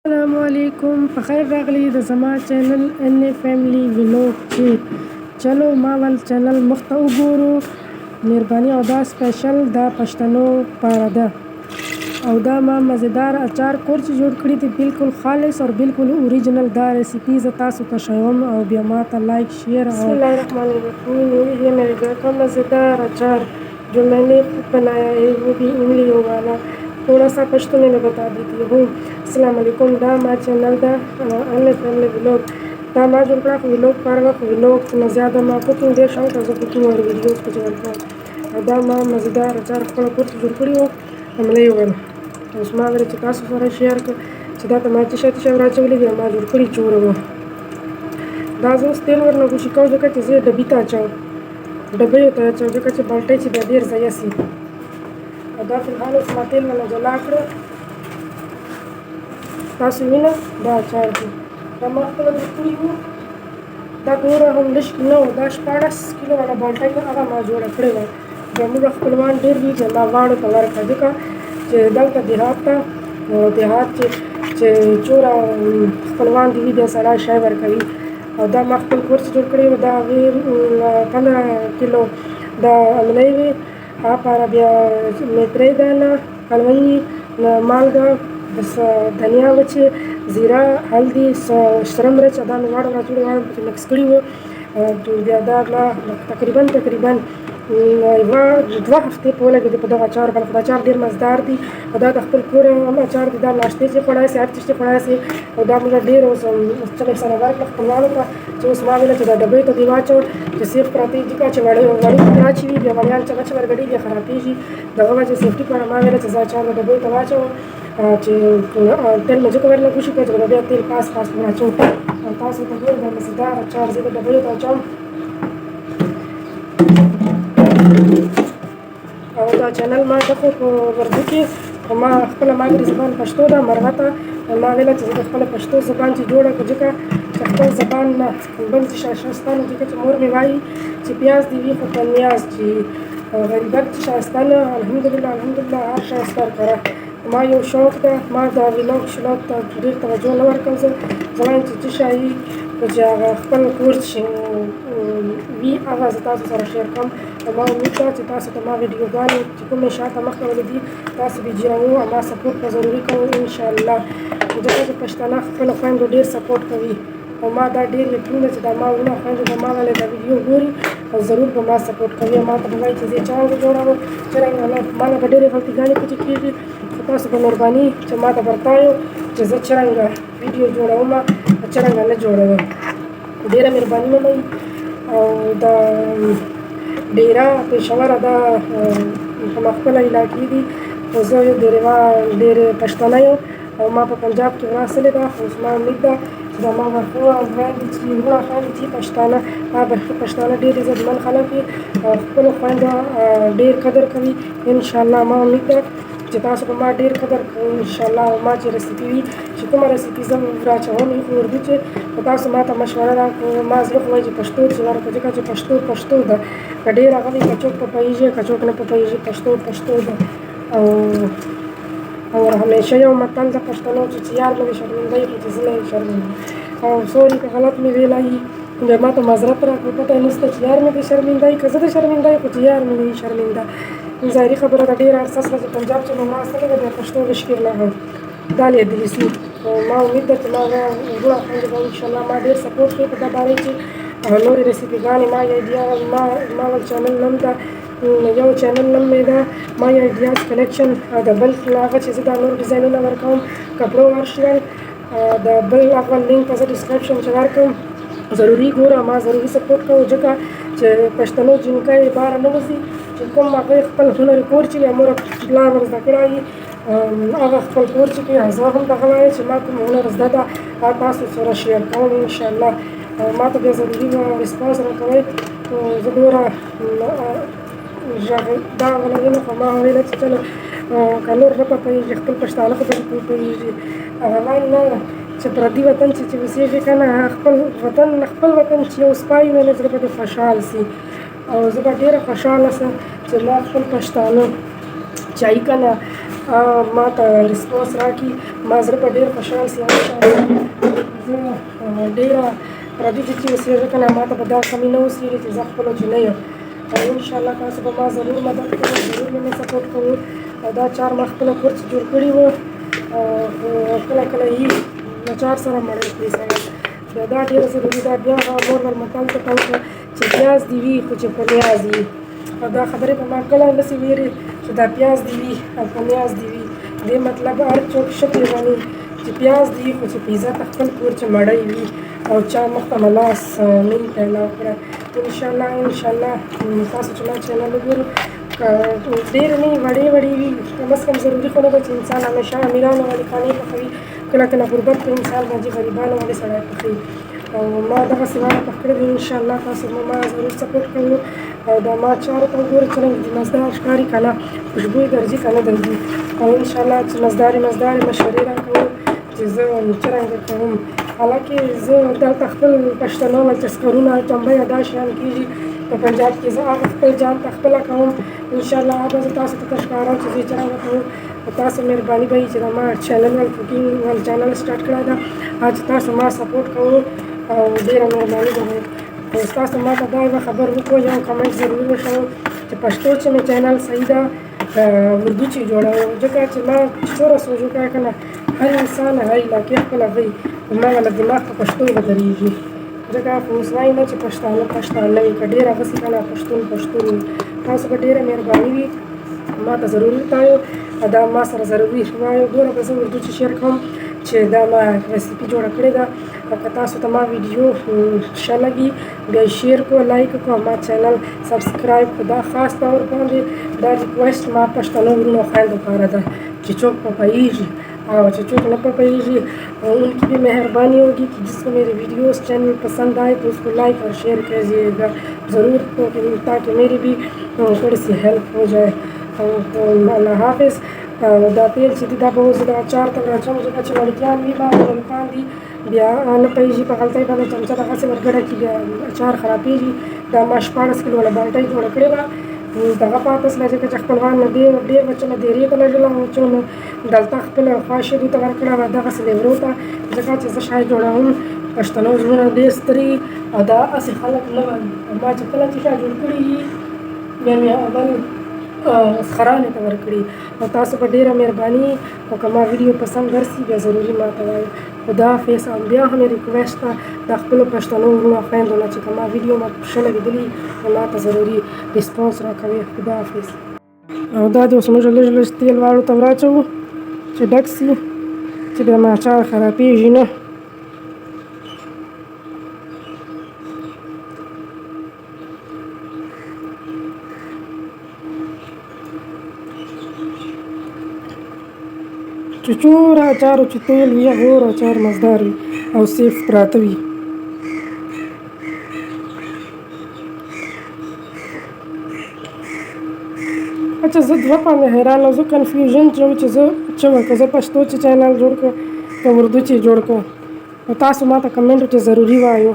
السلام علیکم، پخیر راغلی د زما چینل ان فیملی ویلوګ چې چلو ما ول چینل مخته وګورو. مهرباني او دا سپیشل دا پښتنو پاره ده او دا ما مزیدار اچار کور چې جوړ کړی دی، بالکل خالص اور بالکل اوریجنل. دا ریسیپی ز تاسو ته ښیم او بیا ما ته لائک شیئر. بسم الله الرحمن الرحیم. یہ میرے گھر کا مزیدار اچار جو میں نے خود بنایا ہے وہ بھی انگلیوں والا. تھوڑا سا پشتو میں بتا دیتی ہوں. السلام علیکم. دا ما چینل دا ان فیملی ویلوګ دا ما جوړ کړه. خو ویلوګ پاره خو ویلوګ نه زیاده ما کوکینګ ډېر شوق او زه کوکینګ وړ ویډیوز په جوړ کوم. او دا ما مزیدار اچار خپله کور کې جوړ کړی و، همله یې وویل اوس ما ویل چې تاسو سره شیر کړه چې دا ته ما تیشه تیشه ورچولې دي، ما جوړ کړي چوره وه. دا زه اوس تیل ورنه ګوشي کوم ځکه چې زه یې ډبي ته اچوم، ډبیو ته اچوم ځکه چې بالټۍ چې بیا ډېر ضایع سي. او دا فلحال اوس ما تیل ونه جلا کړه. تاسو وینه دا اچار دی، دا ما خپله جوړ کړي وو. دا دومره هم لږ نه و، دا 14 کیلو والا بالټۍ ده، هغه ما جوړه کړې وه. زموږ خپلوان ډېر دي چې ما واړو ته ورکړه ځکه چې دلته دیهات ته دیهات چې چوره خپلوان دي وي بیا سړی شی ورکوي. او دا ما خپل کور چې جوړ کړی و، دا هغې 15 کیلو دا املی وې، هغه پاره بیا میترۍ دانه، حلوایي، مالګه، بس دھنیا وچې، زیره، هلدي، سره مرچ، دا مې واړه راجوړې واړه پکې مکس کړي وو. بیا دا ما تقریبا 2 هفتې په ولګېدې په دغه اچار باندې. خو دا اچار ډېر مزدار دی او دا د خپل کور اچار دی. دا ناشتې چې خوړای سي، هر چیز چې خوړای سي. او دا موږ ډېر اوس چلې سره ورکړه خپلوانو ته چې اوس ما ویله چې دا ډبیو ته دې واچوه چې سیف پراتې ځکه چې وړې پکې واچوي بیا وړیان چغه چې ورګډېږي بیا خرابېږي. د هغه وجې سیفټي پاره ما ویله چې زه اچار د ډبیو ته واچوم چې تیل مې ځکه ورنه ګوشي کړه چې د بیا تیل پاس واچوم. او تاسو ته ګورئ دا مزیدار اچار زه د ډبیو ته اچوم. او دا چینل ما ته خو په اردو کې ما خپله مادري زبان پښتو ده مرغته. ما ویله چې زه د خپله پښتو زبان چې جوړه کړه ځکه چې خپل زبان نه بل څه ښایسته نه، ځکه چې مور مې وایي چې پیاز دې وي خو په نیاز، چې غریبک چې ښایسته نه، الحمدلله الحمدلله هر ښایسته کړه. ما یو شوق ده، ما دا ویلوګ شلوګ ته ډېر توجه نه ورکوم. زه وایم چې څه شی چې هغه خپل کور چې وي هغه زه تاسو سره شیر کوم. او ما امید ده چې تاسو ته ما ویډیوګانې چې کومې شاته مخکې ولې دي تاسو به جوړوو او ما سپورټ به ضروري کوو انشاءالله. ځکه چې پښتانه خپلو خویندو ډېر سپورټ کوي او ما دا ډېر یقین ده چې دا ما ورونه خویندو به ما ولې دا ویډیو ګوري او ضرور به ما سپورټ کوي. ما ته به وایي چې زه چانګې جوړوم څرنګه نه، ما نه به ډېرې غلطیګانې پکې کېږي، خو تاسو به مهرباني چې ما ته ورتایو چې زه څرنګه ویډیو جوړوم او څرنګه نه جوړوم. ډېره مهرباني منئ. او دا ډیره پېښوره دا همه خپله علاقې دي، خو زه ډېر پښتانه یم او ما په پنجاب کې ورسلې ده. خو اوس ما امید ده چې دا ما خویندې چې وروڼه خویندې چې پښتانه پښتانه ډېر عزتمن خلک دي او خپلو خویندو ډېر قدر کوي انشاءالله. ما امید ده چې تاسو به ما ډېر قدر کوئ انشاءالله. او ما چې ریسیپي وي چې کومه ریسیپي زه راچوم خو اردو چې خو تاسو ما ته مشوره راکړئ. ما زړه خو وایي چې پښتو چې ورکړه ځکه چې پښتو ده، که ډېر هغه وي که څوک په پوهېږي که څوک نه په پوهېږي، پښتو ده. او همیشه یو متل د پښتنو چې یار مې شرمنده وي خو چې زه نه یم شرمنده. او سوري که غلط مې ویلی بیا ما ته معذرت راکړئ، پته یې نشته چې یار مې دې شرمنده وي که زه د شرمنده وي، خو چې یار مې نه شرمنده. ظاهري خبره ده، ډېره ارسس ده چې پنجاب چې مې راستلې ده بیا پښتو مشکل نه هم دا لیدلی سي. ما امید ده چې ما وروڼه خویندې به انشاءالله ما ډېر سپورټ کوي په دا باره کې. نورې ریسیپیګانې ما ول چینل نوم ده، یو چینل نوم مې ده ما ایډیاز کلیکشن، د بل هغه چې زه دا نور ډیزاینونه ورکوم کپړو ورشل، د بل هغه لینک به زه ډسکرپشن کې ورکړم، ضروري ګوره ما ضروري سپورټ کوو ځکه چې پښتنو جنکۍ باره نه وځي چې کوم هغه خپل هنر کور چې مور پلار ور زده کړی هغه خپل کور چې کوي زه هم دغه وایم چې ما کوم هنر زده ده هغه تاسو سره شیر کوم انشاءالله. ما ته بیا ضروري ریسپانس راکوئ. زه دومره دا غلوینه خو ما ویله چې چلو که نور نه پوهېږي خپل پښتانه خو به پوهېږي. هغه نه چې پردي وطن چې اوسېږي که نه خپل وطن چې یو سپای وي نو زړه به دې خوشحال سي. او زه به ډېره خوشحاله سم چې ما خپل پښتانه چې که نه ما ته ریسپانس راکړي. ما زړه په ډېر خوشحال سي انشاءالله. زه ډېره پردي چې اوسېږه که نه ما ته به دا کمي نه اوسېږي چې زه خپله چې نه یم. انشاءالله تاسو به ما ضرور مدد کوئ، ضرور به مې سپورټ کوئ. دا اچار ما خپله کور چې جوړ کړي وو، کله کله یي اچار سره مړۍ کړي سړی. بیا دا ډېره ضروري ده. بیا هغه مورمل متل ته کوم چې پیاز دې وي خو چې په نیاز وي. او دا خبرې په ما کله نسي ویرې چې دا پیاز دې وي او په نیاز دې وي. دې مطلب هر څوک ښه پېژني چې پیاز دې وي خو چې په عزت خپل کور چې مړۍ وي او چا مخ ته ملاس نه وي پیدا کړی. انشاءالله تاسو چې ما چینل وګورو ډېر نه وي، وړې وړې وي، کم از کم ضروري خو نه ده چې انسان همیشه امیرانو والې کھانې پخوي. کله کله غربت کې انسان راځي، غریبانو والې سړی پخوي. او ما دغسې واړه پخ کړي دي. انشاءالله تاسو ما ضرور سپورټ کوو. او دا ما اچارو ته وګورئ څرنګه چې مزدار ښکاري که نه، خوشبویي درځي که نه درځي. او انشاءالله چې مزدارې مشورې راکوو چې زه څرنګه کوم. حالانکې زه دلته خپل پښتنو تذکرونه ټمبۍ دا شیان کېږي په پنجاب کې، زه هغه خپل جان ته خپله کوم. انشاءالله هغه به زه تاسو ته ښکاره چې زه څرنګه کوم. تاسو مهرباني به وي چې دا ما چینل ول کوکینګ ول چینل سټارټ کړی ده، چې تاسو ما سپورټ کوو او ډېره مهرباني به وي. تاسو ما ته دا یوه خبر وکړو، یو کمنټ ضرور وښیو چې پښتو چې مې چینل صحیح ده اردو چې جوړوم. ځکه چې ما څومره سوچ وکړی که نه، هر انسان هر علاقې خپله وي، ما والا دماغ په پښتو ودرېږي. ځکه خو اوس وایي نه چې پښتانه وي، که ډېر هغسې که نه پښتون وي. تاسو به ډېره مهرباني وي ما ته ضرور وتایو، دا ما سره ضروري وایو. ګوره به زه اردو چې شیر کوم چې دا ما ریسیپي جوړه کړې ده. او که تاسو ته ما ویډیو ښه لګي بیا شیر کړو، لایک کړو، ما چینل سبسکرایب کړو. دا خاص طور باندې دا ریکویسټ ما پښتنو ورونو خویندو لپاره ده چې څوک په پوهېږي और जो न पाइए उनकी भी मेहरबानी होगी कि जिसको मेरे वीडियोस चैनल पसंद आए तो उसको लाइक और शेयर कीजिएगा ज़रूर, तो ताकि मेरी भी थोड़ी सी हेल्प हो जाए. तो अल्लाह हाफिज़. دا تیل چې دي دا به اوس د اچار ته راچوم، ځکه چې وړکیان وي ما وړکان دي بیا نه پوهېږي په غلطۍ باندې چمچه دغسې ورګډه کړي بیا اچار خرابېږي. دا ما 14 کیلو والا بالټۍ جوړه کړې وه، دغه پاته سوله ځکه چې خپلوان نه ډېر بچونه ډېرې ته لږله چونه دلته خپله خواښېدو ته ورکړه وه دغسې لیورو ته، ځکه چې زه شاید جوړوم پښتنو زړونه ډېر ستري او دا هسې خلک نه وایي. ما چې کله چې شا جوړ کړي وي بیا مې اول خرانې ته ورکړي. او تاسو په ډېره مهرباني او که ما ویډیو پسند درسي بیا ضروري ما ته وایي. خداحافظ. او بیا هم ریکویسټ ده د خپلو پښتنو ورونو خویندو نه چې که ما ویډیو ما ښه لګېدلي نو ما ته ضروري ریسپانس راکوي. خداحافظ. او دا د اوس موږ لږ لږ تیل واړو ته ور چې ډک سي چې بیا ما اچار خرابېږي نه. چې څومره اچارو چې تیل وي هغومره اچار مزدار وي او سیف پراته وي. اچھا زه دوه باندې حیرانه زه کنفیوژن چې زه څه وکړم، زه پښتو چې چینل جوړ کړم که اردو چې جوړ کړم. نو تاسو ما ته کمنټ چې ضروري وایو.